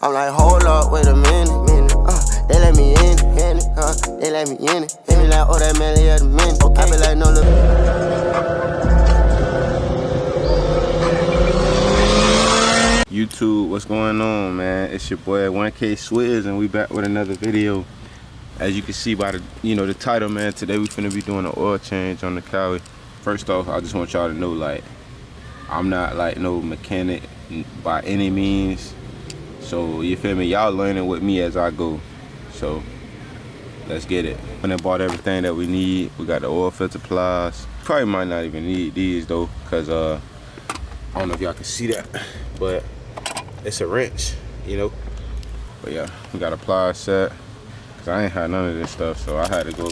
I'm like, hold up, wait a minute. They let me in it, they let me in it. They be like, oh, that man, at a minute. Okay. I be like, no, look. YouTube, what's going on, man? It's your boy 1K Swizz, and we back with another video. As you can see by the the title, man, today we finna be doing an oil change on the Cowie. First off, I just want y'all to know, like, I'm not like no mechanic by any means, so you feel me, y'all learning with me as I go. So let's get it. When I bought everything that we need, we got the oil filter pliers. Probably might not even need these though, cause I don't know if y'all can see that, but it's a wrench, but yeah, we got a plier set, cause I ain't had none of this stuff, so I had to go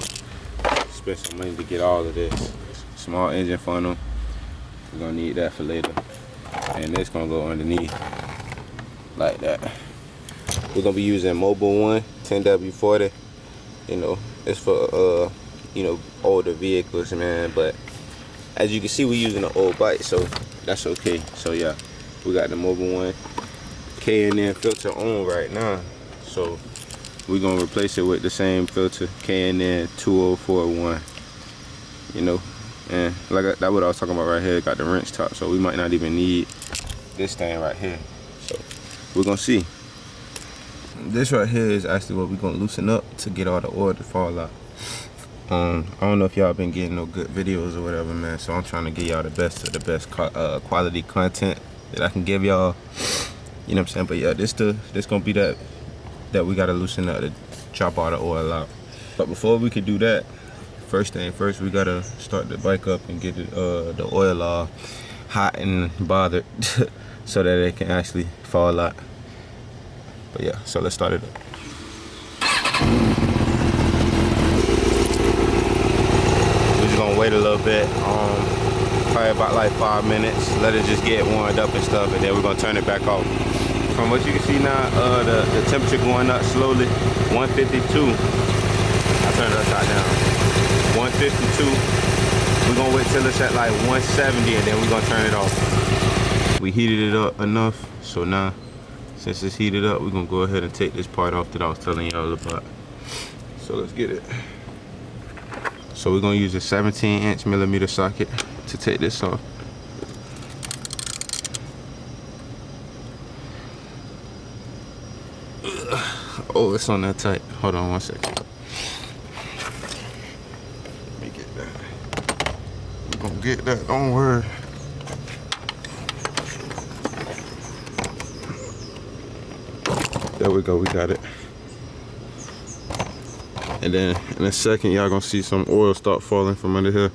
spend some money to get all of this. Small engine funnel, we're gonna need that for later, and this gonna go underneath like that. We're gonna be using Mobile One 10W40. It's for older vehicles, man, but as you can see, we're using an old bike, so that's okay. So yeah, we got the Mobile One K&N filter on right now, so we're gonna replace it with the same filter, K&N 2041. And like that, what I was talking about right here, got the wrench top, so we might not even need this thing right here. So we're gonna see. This right here is actually what we're gonna loosen up to get all the oil to fall out. I don't know if y'all been getting no good videos or whatever, man, so I'm trying to give y'all the best of the best quality content that I can give y'all. You know what I'm saying? But yeah, this gonna be that we gotta loosen up to chop all the oil out. But before we could do that, first thing first, we gotta start the bike up and get the oil all hot and bothered so that it can actually fall out. But yeah, so let's start it up. We're just gonna wait a little bit, probably about like 5 minutes, let it just get warmed up and stuff, and then we're gonna turn it back off. From what you can see now, the temperature going up slowly. 152. I turned it upside down. 152. We're gonna wait till it's at like 170, and then we're gonna turn it off. We heated it up enough, so now since it's heated up, we're gonna go ahead and take this part off that I was telling y'all about. So let's get it. So we're gonna use a 17" millimeter socket to take this off. Oh, it's on that tight. Hold on 1 second. Let me get that. We're gonna get that, don't worry. There we go, we got it. And then in a second, y'all gonna see some oil start falling from under here.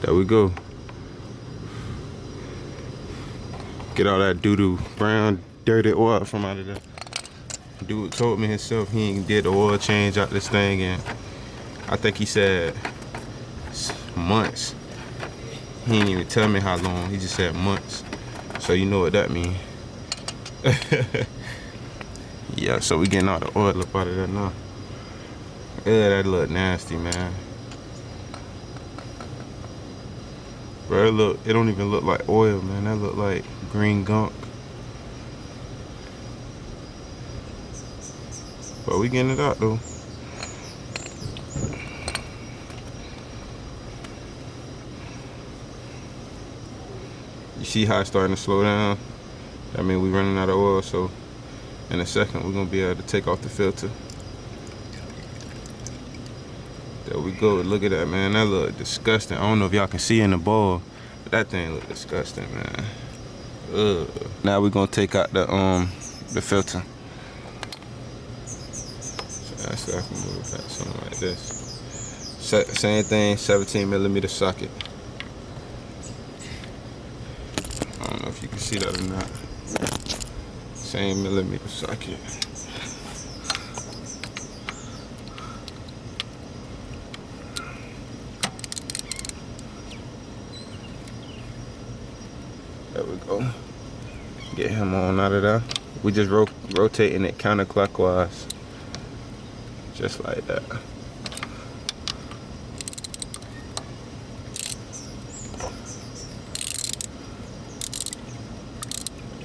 There we go. Get all that doo-doo, brown, dirty oil from out of there. Dude told me himself he ain't did the oil change out this thing, and I think he said months. He didn't even tell me how long, he just said months. So you know what that means. Yeah, so we getting all the oil up out of there now. Yeah, that look nasty, man. Bro, it don't even look like oil, man. That look like green gunk. But we getting it out though. You see how it's starting to slow down? I mean, we're running out of oil, so in a second we're gonna be able to take off the filter. There we go. Look at that, man. That look disgusting. I don't know if y'all can see in the bowl, but that thing look disgusting, man. Ugh. Now we're gonna take out the filter. So actually, I can move it back something like this. Same thing, 17 millimeter socket. I don't know if you can see that or not. Same millimeter socket. There we go. Get him on out of there. We just rotating it counterclockwise. Just like that.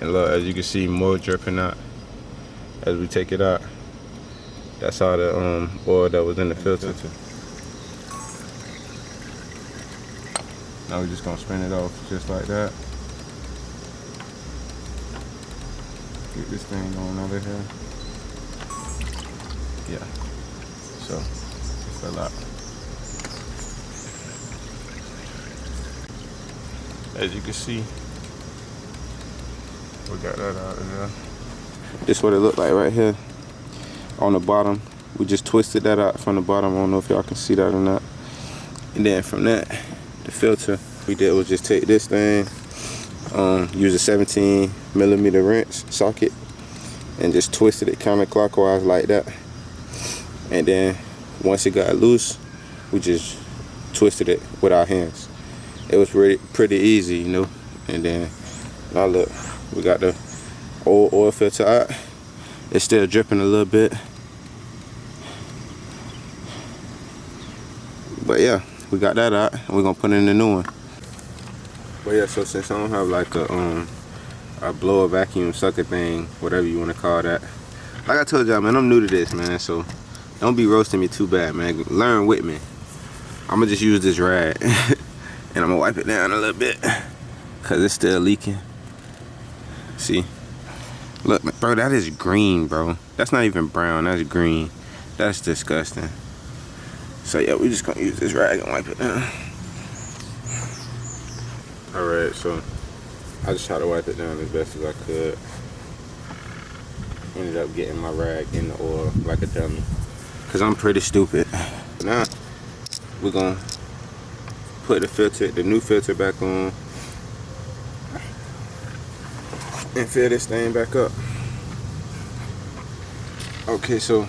And look, as you can see, more dripping out as we take it out. That's all the oil that was in the filter. Now we're just gonna spin it off just like that. Get this thing going over here. Yeah. So it fell out. As you can see, we got that out of there. This is what it looked like right here on the bottom. We just twisted that out from the bottom. I don't know if y'all can see that or not. And then from that, the filter we did was just take this thing, use a 17mm wrench socket, and just twisted it counterclockwise like that. And then once it got loose, we just twisted it with our hands. It was pretty easy, you know. And then now look, we got the old oil filter out. It's still dripping a little bit, but yeah, we got that out, and we're gonna put in the new one. But yeah, so since I don't have like a blower vacuum sucker thing, whatever you want to call that, like I told y'all, man, I'm new to this, man, so don't be roasting me too bad, man. Learn with me. I'm gonna just use this rag and I'm gonna wipe it down a little bit because it's still leaking. See, look, bro, that is green, bro. That's not even brown, that's green. That's disgusting. So yeah, we're just gonna use this rag and wipe it down. Alright, so I just tried to wipe it down as best as I could. Ended up getting my rag in the oil like a dummy, cause I'm pretty stupid. Now we're gonna put the new filter back on and fill this thing back up. Okay, so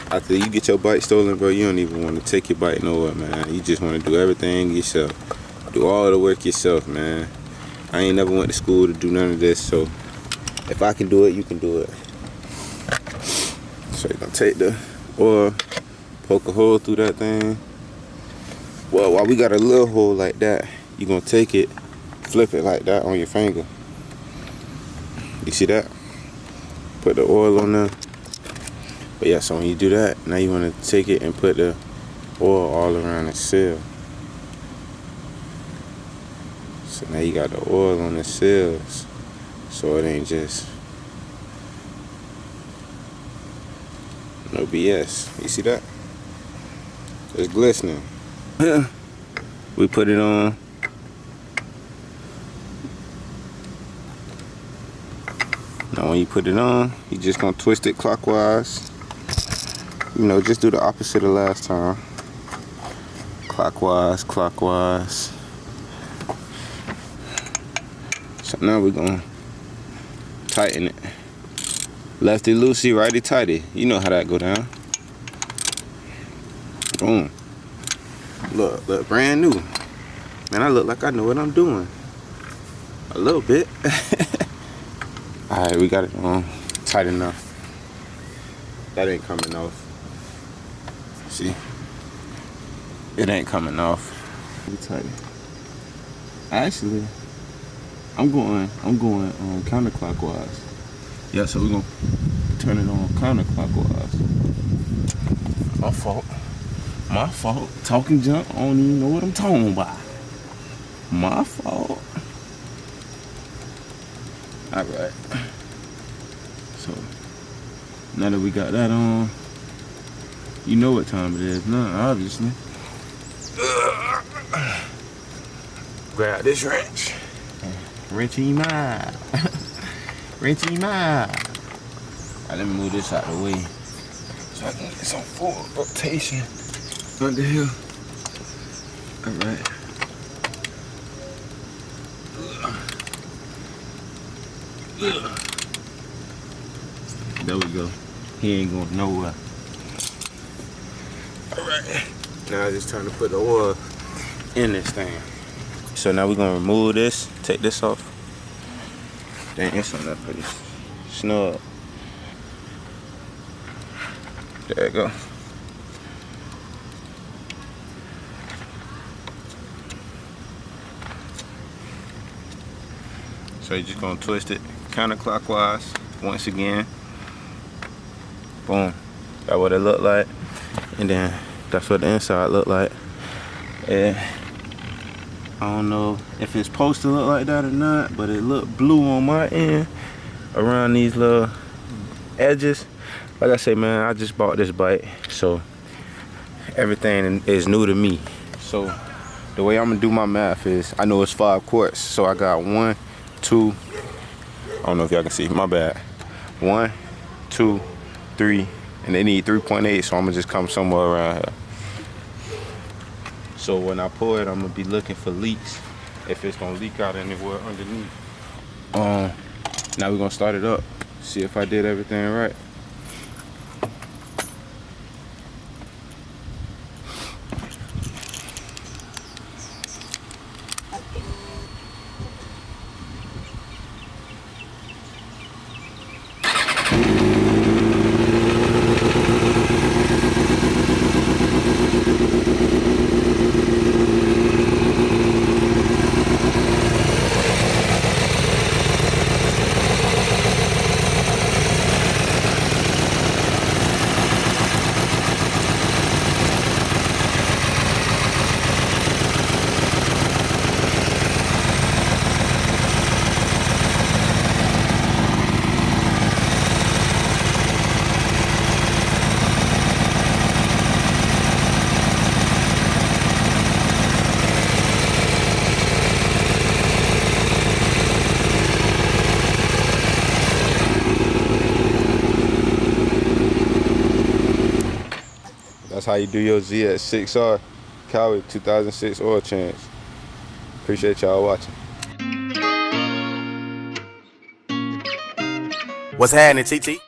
after you get your bike stolen, bro, you don't even want to take your bike nowhere, man. You just want to do everything yourself. Do all the work yourself, man. I ain't never went to school to do none of this, so if I can do it, you can do it. So you're gonna take the oil, poke a hole through that thing. Well, while we got a little hole like that, you're gonna take it, flip it like that on your finger. You see that? Put the oil on there. But yeah, so when you do that, now you want to take it and put the oil all around the seal. So now you got the oil on the seals, so it ain't just no BS. You see that? It's glistening. Yeah. We put it on. Now when you put it on, you just gonna twist it clockwise. You know, just do the opposite of last time. Clockwise, clockwise. So now we're gonna tighten it. Lefty loosey, righty tighty. You know how that go down. Boom. Look, brand new. Man, I look like I know what I'm doing. A little bit. Alright, we got it on tight enough. That ain't coming off. See? It ain't coming off. Be tight. Actually, I'm going counterclockwise. Yeah, so we're gonna turn it on counterclockwise. My fault. My fault. Talking junk, I don't even know what I'm talking about. My fault. Alright. So now that we got that on, you know what time it is now, obviously. Grab this wrench. Wrenchy mile. Wrenchy mile. Alright, let me move this out of the way so I can get some full rotation under here. Alright. There we go. He ain't going nowhere. Alright. Now it's just time to put the oil in this thing. So now we're gonna remove this, take this off. Dang, it's on that pretty snug. There you go. So you're just gonna twist it counterclockwise once again. Boom. That's what it looked like. And then that's what the inside looked like. And I don't know if it's supposed to look like that or not, but it looked blue on my end around these little edges. Like I say, man, I just bought this bike, so everything is new to me. So the way I'm gonna do my math is, I know it's 5 quarts, so I got 1, 2, I don't know if y'all can see, my bad. 1, 2, 3, and they need 3.8, so I'm gonna just come somewhere around here. So when I pour it, I'm gonna be looking for leaks, if it's gonna leak out anywhere underneath. Now we're gonna start it up, see if I did everything right. That's how you do your ZX6R Cowie 2006 oil change. Appreciate y'all watching. What's happening, TT?